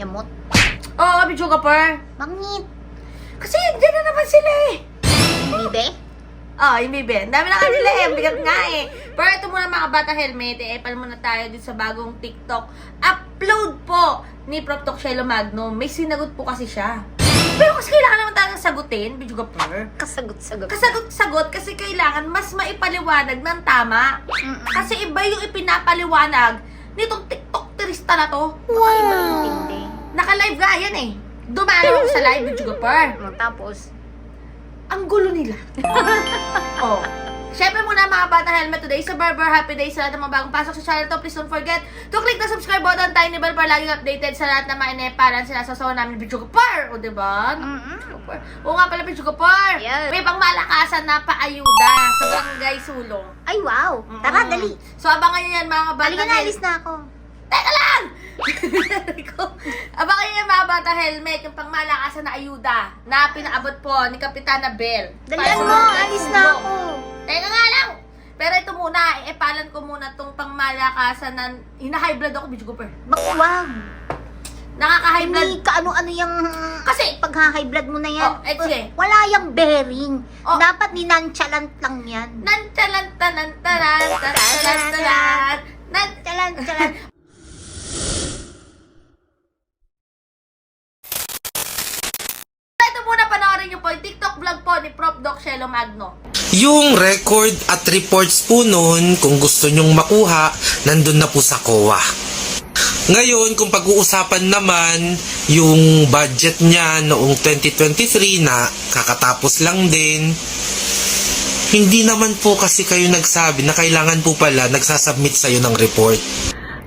Yamot. Oo, Bichuga Per. Mangit. Kasi dyan na naman sila eh. Bibe? Yung bibi. Ang dami na kanila eh. Ang bigat nga eh. Pero ito muna mga bata helmet. Epal muna tayo dito sa bagong TikTok. Upload po ni Prof. Doc Shelo Magno. May sinagot po kasi siya. Pero kasi kailangan naman tayong sagutin, Bichuga Per. Kasagot-sagot. Kasagot-sagot kasi kailangan mas maipaliwanag ng tama. Kasi iba yung ipinapaliwanag nitong TikTok-terista na to. Wow! Naka-live nga yan eh. Dumalo ako sa live, Bichuga Per. Tapos, Ang gulo nila. Oh. Siyempre muna mga bata helmet, today sa Barber. Happy day sa lahat ng mga bagong pasok sa channel to. Please don't forget to click the subscribe button, tiny bell para laging updated sa lahat ng mga ineparan sinasasawa namin ni Bichuga Per. O diba? Oo nga pala Bichuga Per. Yes. May pang malakasan na paayuda sa barangay Sulong. ay wow! Tara, dali. So abangan nyo yan mga bata Halika na, alis na ako. Teka lang! Abangan nyo yan mga bata helmet, yung pangmalakasan na ayuda na pinaabot po ni Kapitana Bell. Dalian mo, alis na ako. Teka nga lang! Pero ito muna, epalan ko muna tong pangmalakasan na hina-high blood ako, Bichuga Per. Bakwag. Nakaka-high blood. Hindi ka ano-ano yung... Kasi- pagha-high blood mo na yan. sige. Wala yung bearing. Oh. Dapat ninonchalant lang yan. Nantalantalantalan. Chalant. Ito muna panoorin nyo po yung TikTok vlog po ni Prof. Doc Shelo Magno. Yung record at reports po nun, kung gusto nyong makuha, nandun na po sa COA. Ngayon, kung pag-uusapan naman yung budget niya noong 2023 na kakatapos lang din, hindi naman po kasi kayo nagsabi na kailangan po pala nagsasubmit sa'yo ng report.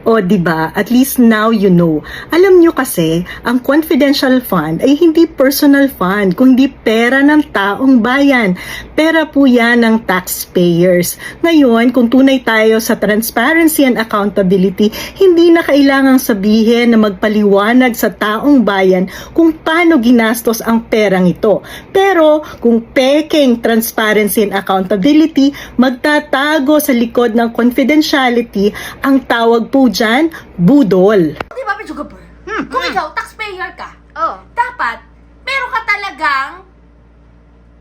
O, diba? At least now you know. Alam nyo kasi, ang confidential fund ay hindi personal fund, kundi pera ng taong bayan. Pera po yan ng taxpayers. Ngayon, kung tunay tayo sa transparency and accountability, hindi na kailangang sabihin na magpaliwanag sa taong bayan kung paano ginastos ang perang ito. Pero, kung peking transparency and accountability, magtatago sa likod ng confidentiality, ang tawag po dyan, budol. Di ba, Bichuga Per? Kung ikaw, taxpayer ka, Oh. dapat, meron ka talagang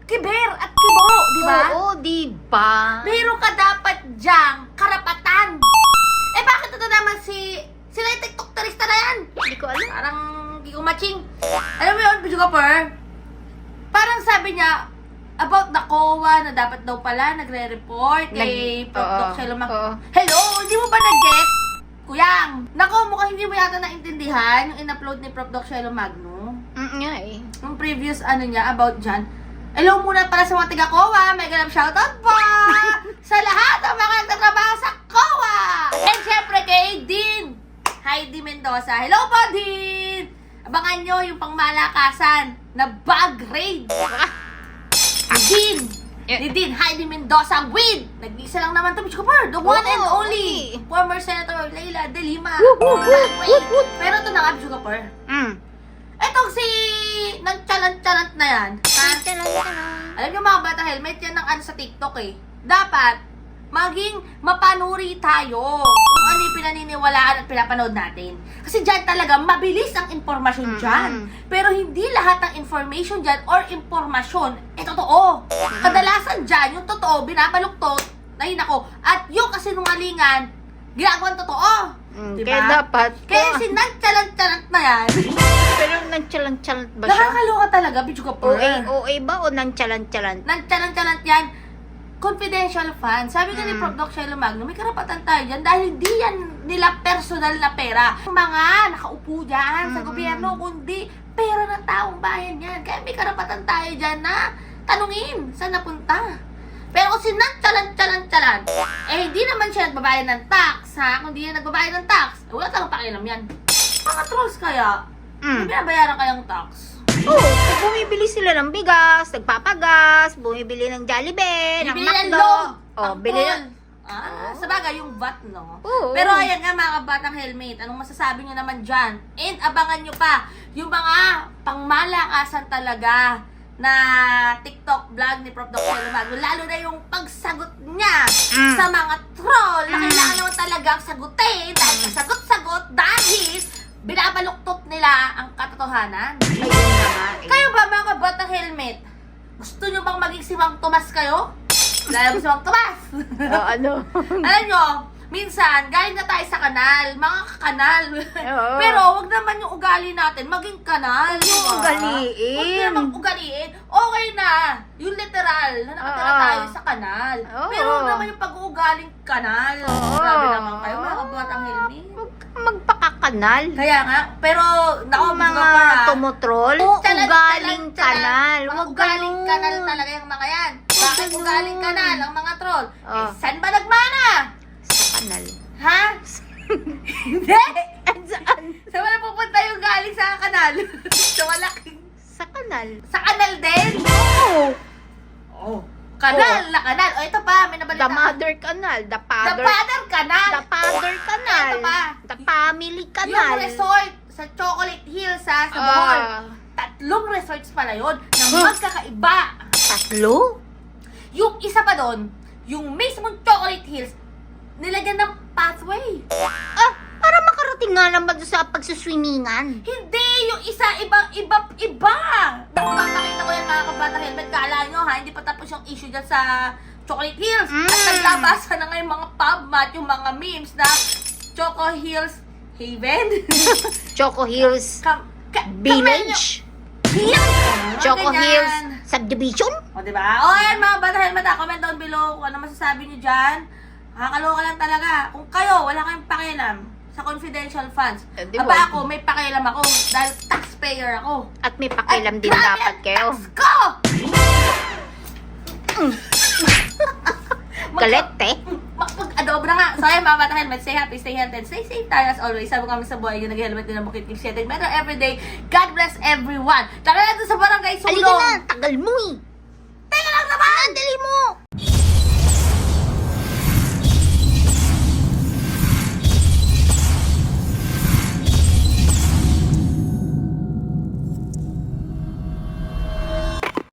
kiber at kibo, di ba? Oo, diba? Meron ka dapat dyang karapatan. Eh, bakit ito naman sila yung TikTok-terista na yan? Hindi ko alam. Parang hindi ko matching. Alam mo yun, Bichuga Per? Parang sabi niya, about the COA na dapat daw pala nagre-report kay Prof. Doc Shelo Magno. Hello, hindi mo ba nag-get? Kuyang, nako, mukhang hindi mo yata naintindihan yung in-upload ni Prof. Doc Shelo Magno. Nga eh. Yung previous niya about dyan. Hello muna para sa mga taga-COA. May ganap shoutout po sa lahat ng mga nagtatrabaho sa COA. And syempre kay Dean Heidi Mendoza. Hello po, Dean! Abangan nyo yung pangmalakasan na bag raid. Ni Dean Heidi Mendoza with nag-isa lang naman to, Bichuga Per, the one and only former Senator Leila De Lima. Pero ito na nga, Bichuga Per. Etong si nang chalant na yan. Alam niyo mga bata helmet yan ng sa TikTok eh. Dapat maging mapanuri tayo kung ano yung pinaniniwalaan at pinapanood natin. Kasi dyan talaga mabilis ang informasyon dyan. Pero hindi lahat ng information dyan or informasyon totoo. Kadalasan dyan yung totoo binabaluktot na ako. At yung kasinungalingan ginagawang totoo. Diba? Kaya dapat. Kaya si nang-chalant na yan. Pero nang-chalant ba siya? Nakakaloka talaga, Bichuga Per. OA ba o nang-chalant? Nang-chalant yan. Confidential fund. Sabi nga ni Prof. Doc Shelo Magno, may karapatan tayo dyan dahil hindi yan nila personal na pera. Mga nakaupo dyan sa gobyerno, kundi pera ng taong bayan yan. Kaya may karapatan tayo dyan na tanungin saan napunta. Pero kung si nang-chalant, hindi naman siya nagbabayad ng tax, ha? Kung di yan nagbabayad ng tax, wala tayong pakialam yan. Mga trolls kaya, may binabayaran kayang tax. Pag bumibili sila ng bigas, nagpapagas, bumibili ng Jollibee, ng Bibili ng McDo. log, Bili tangkol. ng... Sa bagay, yung VAT, no? Oo. Pero ayan nga mga batang helmet, anong masasabi nyo naman dyan? And abangan nyo pa yung mga pangmalakasan talaga na TikTok vlog ni Prof. Doc Shelo Magno. Lalo na yung pagsagot niya sa mga troll na kailangan naman talagang sagutin dahil sagot-sagot dahil binabaluktot nila nila ang katotohanan. Ayun na nga eh. Kayo ba mga kabatang helmet? Gusto nyo bang maging si Mang Tomas kayo? Lalo si Mang Tomas! Ano? Alam nyo, minsan, galing na tayo sa kanal, mga kanal. Oo. Pero wag naman yung ugali natin maging kanal. Yung diba? ugaliin. Huwag nyo naman ugaliin. Okay na, yung literal, na nakatira Oo. tayo sa kanal. Oo. Pero huwag naman yung pag-uugaling kanal. Oo. Grabe naman kayo, mga kabatang helmet. Huwag kang magpakakanal. Kaya nga, pero naku, Yung mga tumotrol, ugaling kanal. Huwag ugaling ganun. kanal talaga yung mga yan. Bakit ganun. ugaling kanal ang mga troll? Oh. Saan ba nagmana? Sa kanal. Ha? Hindi! Saan? Saan ba napupunta yung galing sa kanal? Sa malaking... Sa kanal. Sa kanal din? Oo. Oh. Kanal na kanal. O ito pa, may nabalita. The mother canal. The The father. father kanal. The father canal. Ito pa. The family Yung canal. resort sa Chocolate Hills sa Bohol. Ah. 3 resorts pala yun na magkakaiba. Tatlo? Yung isa pa doon, yung mismong Chocolate Hills, nilagyan ng pathway. Ah, para makarating nga naman doon sa pagsuswimmingan. Hindi! Yung isa, iba! Nagpapakita ko yan mga kabata helmet. Kala nyo ha, hindi pa tapos yung issue dyan sa Chocolate Hills. At naglabasan na ngayon mga PubMat, yung mga memes na Choco Hills Haven. Choco Hills Village. Hills! Choco Hills Subdivision. O, diba? O, yan mga bata helmet ha. Comment down below kung ano masasabi nyo dyan. Nakakaloka lang talaga. Kung kayo, wala kayong pakialam sa confidential funds. Di Aba ba? ako, may pakialam ako dahil taxpayer ako. At may pakialam din grabe dapat ang kayo. tax ko! Galit eh. Mag-adobo na nga. So, ayan, mga bata helmet, stay happy, stay healthy, and stay safe tayo as always. Sabi kami sa buhay, yung nag-helmet din ang bukit, keep setting better everyday. God bless everyone. Tara na doon sa barangay Halika Sulong. na, tagal mo eh. Teka lang naman! Dali mo.